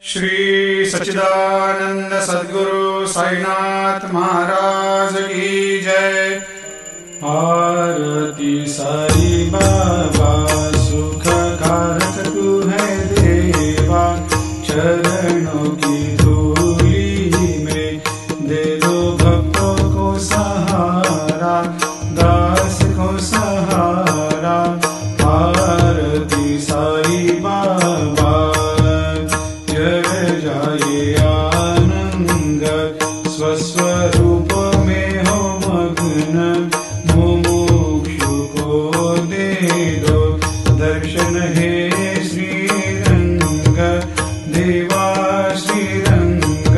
श्री सच्चिदानंद सद्गुरु साईनाथ महाराज की जय। आरती साई बाबा सुख कारक तू है देवा, चरणों की धूली में दे दो भक्तों को सहारा, दास को सहारा। आरती साई बाबा जय जाए आनंद, स्वस्वरूप में हो मग्न, मुमुक्षु को दे दो दर्शन हे श्रीरंग, देवा श्रीरंग।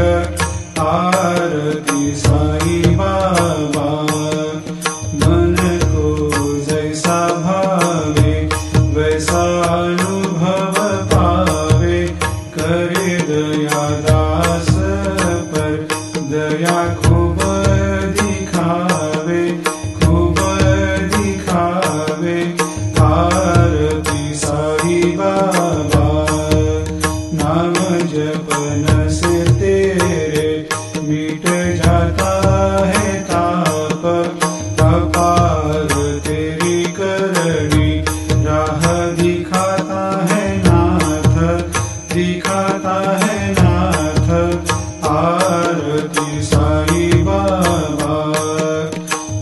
आरती साई बाबा मन को जैसा भावे वैसा अनुभव पावे, करे दया दास पर दया खूब दिखावे, खूब दिखावे। आरती साई बाबा नाम जपन से तेरे मिट जाता है ताप, अपार तेरी करनी राह दिखाता है नाथ, दिखाता है नाथ। आरती साई बाबा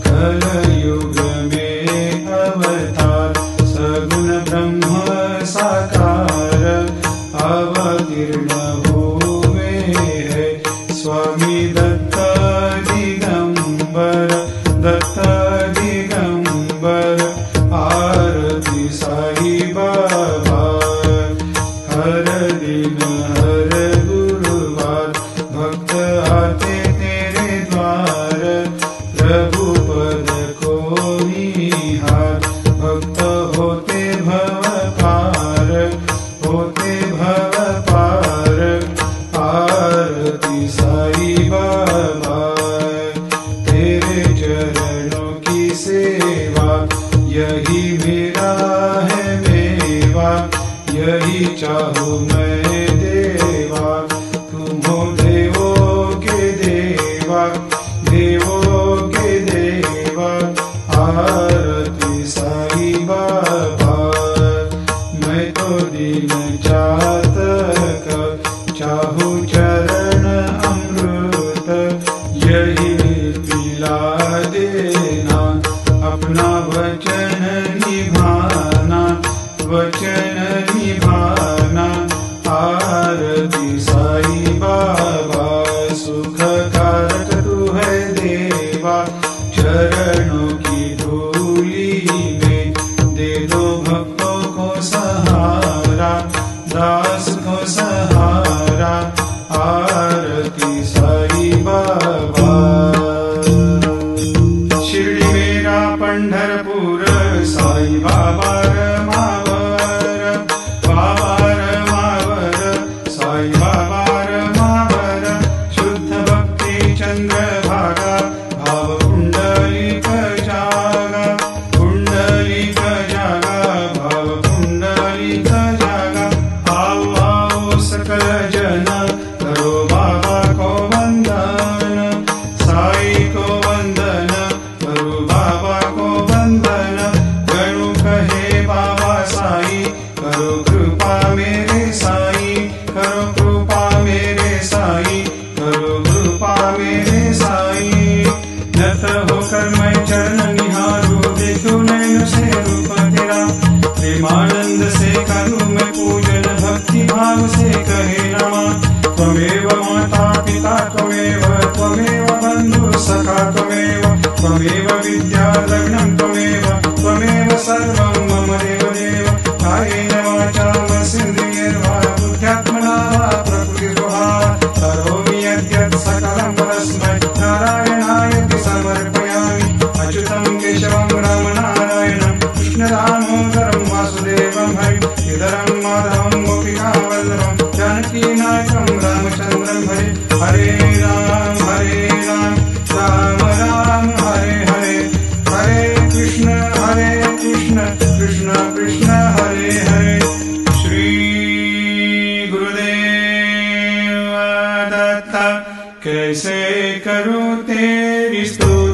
कलयुग में अवतार, सगुण ब्रह्म साकार, अवतीर्ण हुए है स्वामी दत्त दिगंबर, दत्त दिगंबर। आरती साई बाबा हर दिन हर गुरुवार भक्त आते तेरे द्वार, प्रभु पद को निहार, भक्त होते भव पार, होते भव पार। आरती साई बाबा तेरे चरणों की सेवा, यही मेरा है मेवा, यही चाहूँ मैं देवा। तुम हो देवों के देवा, देवों के देवा। आरती साई बाबा मैं तो दीन चातक, चाहूँ चरण अमृत, यही पिला देना, अपना वचन निभाना, वचन निभाना। आरती साई बाबा सुख कारक तू है देवा, चरणों की धूली में दे दो भक्तों को सहारा, दास को सहारा। आरती साई बाबा शिर्डी मेरा पंढरपूर, साई बाबा रमावर, बाबा रमावर, साई बाबा रमावर। शुद्ध भक्ति चंद्रभागा, भाव पुंडलिक जागा, पुंडलिक जागा, भाव पुंडलिक जागा। आओ आओ सकल जन करो बाबा को वंदन, साई को वंदन, करो बाबा को वंदन। गणु कहे बाबा साई, करो कृपा मेरे साई, करो कृपा मेरे साई, करो कृपा मेरे साई। नत होकर मैं चरण निहारूं, देखूं नैन से रूप तेरा, प्रेमानंद से करूं मैं पूजन, भक्ति भाव से कहे नमः। त्वमेव माता पिता त्वमेव, त्वमेव बंधु सखा त्वमेव, त्वमेव विद्या लग्नं त्वमेव, त्वमेव सर्वं मम देवदेव। कायेन वाचा मनसेन्द्रियैर्वा बुद्ध्यात्मना वा प्रकृतिस्वभावात् करोमि यद्यत् सकलं परस्मै नारायणायति समर्पयामि। अच्युतं केशवं रामनारायणं कृष्णदामोदरं वासुदेवं हरिं, श्रीधरं माधवं गोपिकावल्लभं जानकीनायकं रामचन्द्रं हरे। हरे राम राम राम हरे हरे, हरे कृष्ण कृष्ण कृष्ण हरे हरे। श्री गुरुदेव कैसे करूं तेरी स्तुति।